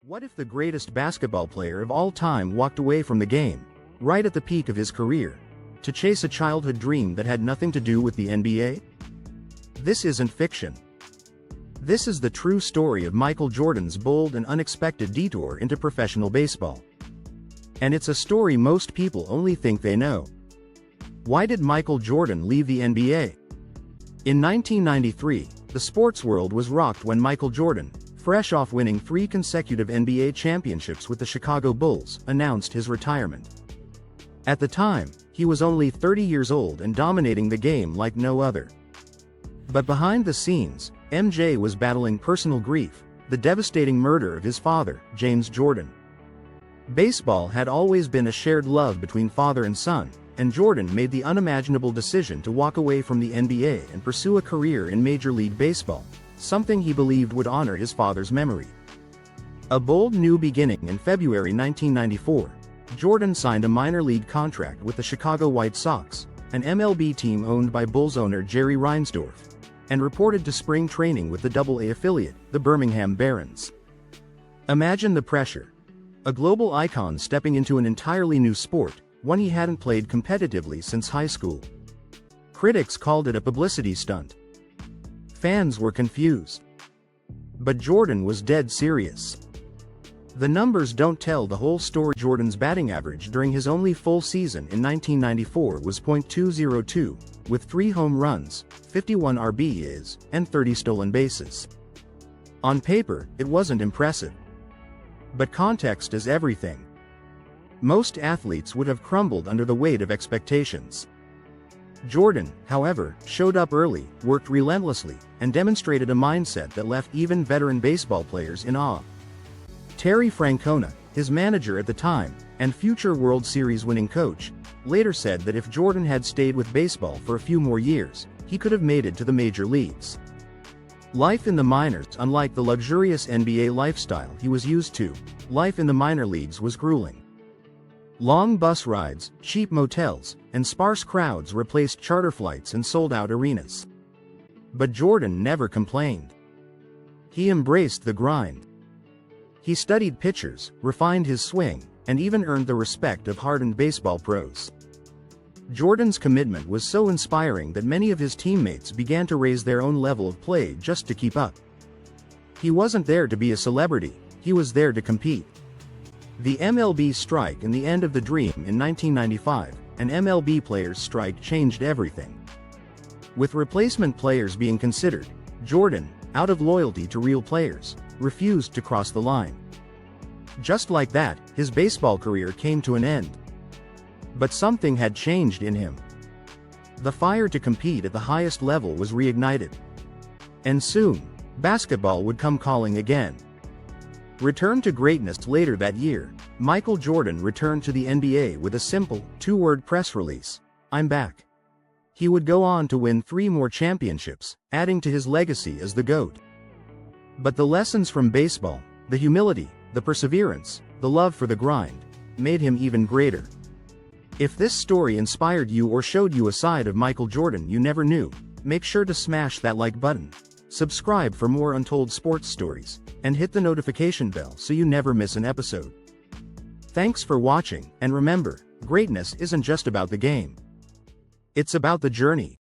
What if the greatest basketball player of all time walked away from the game, right at the peak of his career, to chase a childhood dream that had nothing to do with the NBA? This isn't fiction. This is the true story of Michael Jordan's bold and unexpected detour into professional baseball. And it's a story most people only think they know. Why did Michael Jordan leave the NBA? In 1993, the sports world was rocked when Michael Jordan, fresh off winning 3 consecutive NBA championships with the Chicago Bulls, announced his retirement. At the time, he was only 30 years old and dominating the game like no other. But behind the scenes, MJ was battling personal grief, the devastating murder of his father, James Jordan. Baseball had always been a shared love between father and son, and Jordan made the unimaginable decision to walk away from the NBA and pursue a career in Major League Baseball, something he believed would honor his father's memory. A bold new beginning. In February 1994, Jordan signed a minor league contract with the Chicago White Sox, an MLB team owned by Bulls owner Jerry Reinsdorf, and reported to spring training with the Double-A affiliate, the Birmingham Barons. Imagine the pressure. A global icon stepping into an entirely new sport, one he hadn't played competitively since high school. Critics called it a publicity stunt. Fans were confused. But Jordan was dead serious. The numbers don't tell the whole story. Jordan's batting average during his only full season in 1994 was .202, with 3 home runs, 51 RBIs, and 30 stolen bases. On paper, it wasn't impressive. But context is everything. Most athletes would have crumbled under the weight of expectations. Jordan, however, showed up early, worked relentlessly, and demonstrated a mindset that left even veteran baseball players in awe. Terry Francona, his manager at the time, and future World Series winning coach, later said that if Jordan had stayed with baseball for a few more years, he could have made it to the major leagues. Life in the minors, unlike the luxurious NBA lifestyle he was used to, life in the minor leagues was grueling. Long bus rides, cheap motels, and sparse crowds replaced charter flights and sold-out arenas. But Jordan never complained. He embraced the grind. He studied pitchers, refined his swing, and even earned the respect of hardened baseball pros. Jordan's commitment was so inspiring that many of his teammates began to raise their own level of play just to keep up. He wasn't there to be a celebrity, he was there to compete. The MLB strike and the end of the dream in 1995, an MLB players' strike changed everything. With replacement players being considered, Jordan, out of loyalty to real players, refused to cross the line. Just like that, his baseball career came to an end. But something had changed in him. The fire to compete at the highest level was reignited. And soon, basketball would come calling again. Returned to greatness later that year, Michael Jordan returned to the NBA with a simple, 2-word press release: "I'm back." He would go on to win 3 more championships, adding to his legacy as the GOAT. But the lessons from baseball, the humility, the perseverance, the love for the grind, made him even greater. If this story inspired you or showed you a side of Michael Jordan you never knew, make sure to smash that like button, subscribe for more untold sports stories, and hit the notification bell so you never miss an episode. Thanks for watching, and remember, greatness isn't just about the game. It's about the journey.